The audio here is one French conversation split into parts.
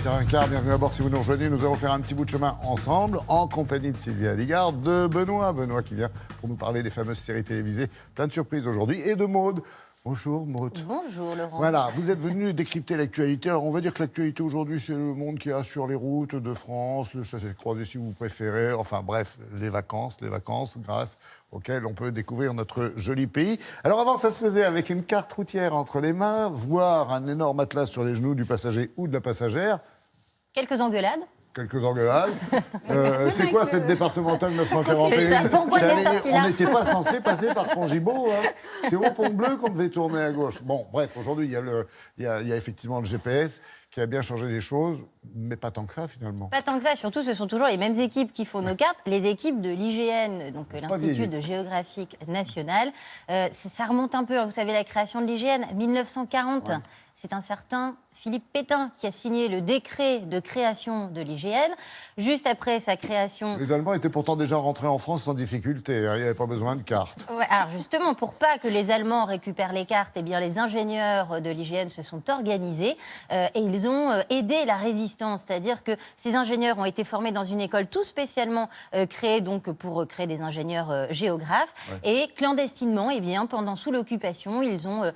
8h15, bienvenue à bord si vous nous rejoignez. Nous allons faire un petit bout de chemin ensemble, en compagnie de Sylvia Ligard, de Benoît qui vient pour nous parler des fameuses séries télévisées. Plein de surprises aujourd'hui, et de Maude. Bonjour Maude. Bonjour Laurent. Voilà, vous êtes venu décrypter l'actualité. Alors on va dire que l'actualité aujourd'hui, c'est le monde qui a sur les routes de France, le chassé-croisé si vous préférez, enfin bref, les vacances grâce auxquelles on peut découvrir notre joli pays. Alors avant, ça se faisait avec une carte routière entre les mains, voire un énorme atlas sur les genoux du passager ou de la passagère. Quelques engueulades. C'est quoi cette départementale 941 On n'était pas censé passer par Congibaud. Hein. C'est au Pont Bleu qu'on devait tourner à gauche. Bon, bref, aujourd'hui, il y a effectivement le GPS qui a bien changé les choses, mais pas tant que ça, finalement. Pas tant que ça. Surtout, ce sont toujours les mêmes équipes qui font nos cartes. Les équipes de l'IGN, donc l'Institut de géographie nationale. Ça remonte un peu. Vous savez, la création de l'IGN, 1940. Ouais. C'est un certain Philippe Pétain qui a signé le décret de création de l'IGN. Juste après sa création... Les Allemands étaient pourtant déjà rentrés en France sans difficulté. Hein, il n'y avait pas besoin de cartes. Ouais, alors justement, pour pas que les Allemands récupèrent les cartes, eh bien, les ingénieurs de l'IGN se sont organisés et ils ont aidé la résistance. C'est-à-dire que ces ingénieurs ont été formés dans une école tout spécialement créée donc, pour créer des ingénieurs géographes. Ouais. Et clandestinement, eh bien, sous l'occupation, ils ont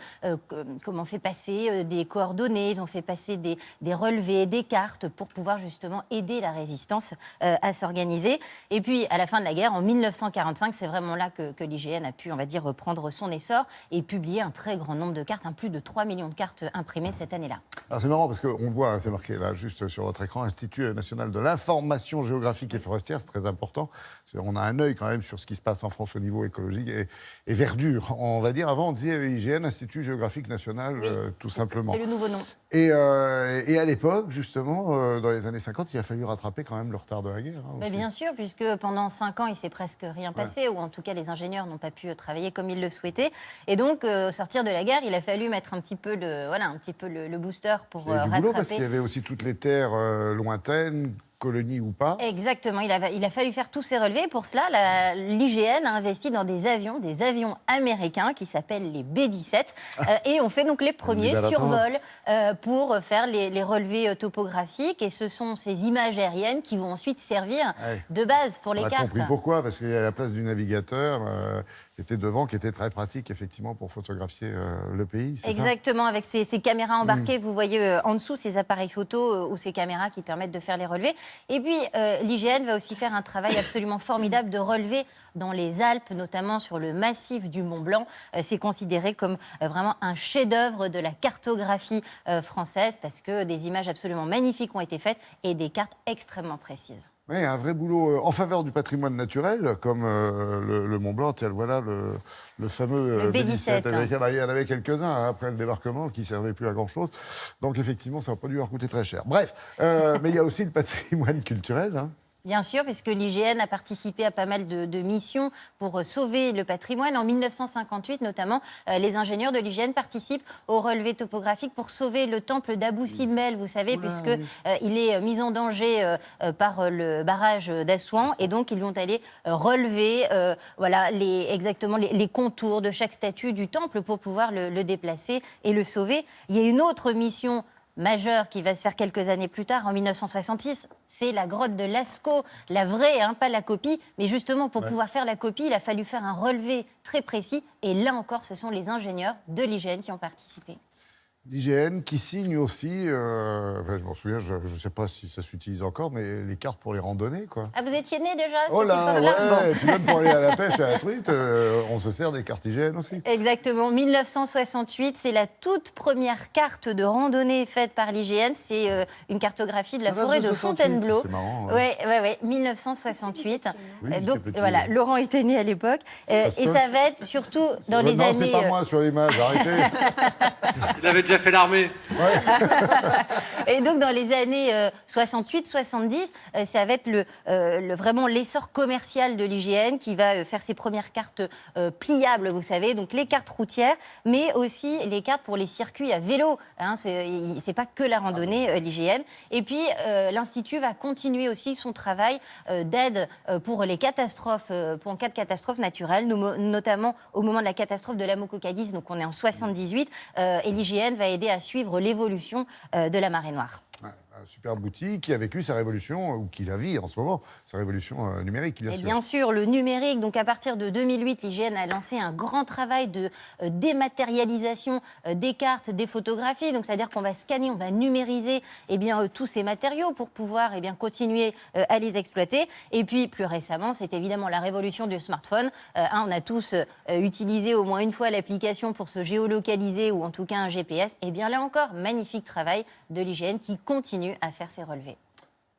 fait passer des coordonnées, ils ont fait passer des relevés, des cartes pour pouvoir justement aider la résistance à s'organiser. Et puis, à la fin de la guerre, en 1945, c'est vraiment là que l'IGN a pu, on va dire, reprendre son essor et publier un très grand nombre de cartes, plus de 3 millions de cartes imprimées cette année-là. Alors c'est marrant parce qu'on voit, c'est marqué là, juste sur votre écran, Institut national de l'information géographique et forestière, c'est très important. On a un œil quand même sur ce qui se passe en France au niveau écologique et verdure. On va dire, avant, on disait IGN, Institut géographique national, oui, tout simplement. C'est le nouveau nom. Et à l'époque, justement, dans les années 50, il a fallu rattraper quand même le retard de la guerre. Hein, bien sûr, puisque pendant 5 ans, il ne s'est presque rien passé, ou en tout cas, les ingénieurs n'ont pas pu travailler comme ils le souhaitaient. Et donc, au sortir de la guerre, il a fallu mettre un petit peu le booster pour rattraper. Du boulot, parce qu'il y avait aussi toutes les terres lointaines, colonies ou pas. Exactement, il a fallu faire tous ces relevés. Pour cela, l'IGN a investi dans des avions américains qui s'appellent les B-17 et on fait donc les premiers survols pour faire les relevés topographiques et ce sont ces images aériennes qui vont ensuite servir de base pour les cartes. On a compris pourquoi, parce qu'il y a la place du navigateur qui était devant, qui était très pratique effectivement pour photographier le pays. Exactement, avec ces caméras embarquées, vous voyez en dessous ces appareils photo ou ces caméras qui permettent de faire les relevés. Et puis, l'IGN va aussi faire un travail absolument formidable de relever dans les Alpes, notamment sur le massif du Mont Blanc. C'est considéré comme vraiment un chef-d'œuvre de la cartographie française parce que des images absolument magnifiques ont été faites et des cartes extrêmement précises. Oui, un vrai boulot en faveur du patrimoine naturel, comme le Mont Blanc. Tiens, voilà le fameux le B-17. Il y en avait quelques-uns après le débarquement qui ne servaient plus à grand-chose. Donc, effectivement, ça n'a pas dû leur coûter très cher. Bref, mais il y a aussi le patrimoine culturel. Hein. Bien sûr, puisque l'IGN a participé à pas mal de missions pour sauver le patrimoine. En 1958, notamment, les ingénieurs de l'IGN participent au relevé topographique pour sauver le temple d'Abou Simbel, vous savez, il est mis en danger par le barrage d'Assouan. Et donc, ils vont aller relever les contours de chaque statue du temple pour pouvoir le déplacer et le sauver. Il y a une autre mission majeure qui va se faire quelques années plus tard, en 1966, c'est la grotte de Lascaux, la vraie, pas la copie, mais justement pour pouvoir faire la copie, il a fallu faire un relevé très précis, et là encore, ce sont les ingénieurs de l'IGN qui ont participé. L'IGN qui signe aussi, je m'en souviens, je ne sais pas si ça s'utilise encore, mais les cartes pour les randonnées, quoi. Ah, vous étiez né déjà? Oh là, ouais, et puis même pour aller à la pêche à la truite, on se sert des cartes IGN aussi. Exactement, 1968, c'est la toute première carte de randonnée faite par l'IGN, c'est une cartographie de la forêt de Fontainebleau. C'est marrant. Ouais, 1968. Oui, donc voilà, Laurent était né à l'époque, et ça va être surtout dans les années... Non, c'est pas moi sur l'image, arrêtez. Il avait déjà fait l'armée. Ouais. Et donc, dans les années 68-70, ça va être vraiment l'essor commercial de l'IGN qui va faire ses premières cartes pliables, vous savez, donc les cartes routières, mais aussi les cartes pour les circuits à vélo. C'est pas que la randonnée, l'IGN. Et puis, l'Institut va continuer aussi son travail d'aide pour les catastrophes, pour en cas de catastrophe naturelle, notamment au moment de la catastrophe de l'Amoco-Cadiz, donc on est en 78, et l'IGN va aider à suivre l'évolution de la marée noire. Ouais, un super outil qui a vécu sa révolution, ou qui la vit en ce moment, sa révolution numérique, bien Et sûr. bien sûr, le numérique. Donc, à partir de 2008, l'IGN a lancé un grand travail de dématérialisation des cartes, des photographies. Donc, c'est-à-dire qu'on va scanner, on va numériser tous ces matériaux pour pouvoir continuer à les exploiter. Et puis, plus récemment, c'est évidemment la révolution du smartphone. On a tous utilisé au moins une fois l'application pour se géolocaliser ou en tout cas un GPS. Et bien là encore, magnifique travail de l'IGN qui continue à faire ses relevés.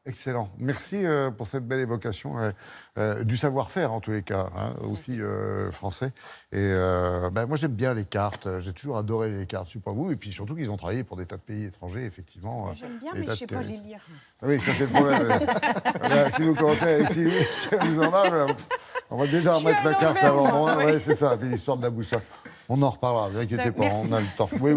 Excellent. Merci pour cette belle évocation du savoir-faire, en tous les cas, aussi français. Et moi, j'aime bien les cartes. J'ai toujours adoré les cartes, je ne sais pas vous. Et puis surtout qu'ils ont travaillé pour des tas de pays étrangers, effectivement. J'aime bien, mais je ne sais pas les lire. Oui, ça, c'est le problème. Voilà, si vous commencez, si vous en va, on va déjà remettre la carte avant moi. Ouais, c'est ça, l'histoire de la boussole. On en reparlera, ne vous inquiétez pas, on a le temps. Oui,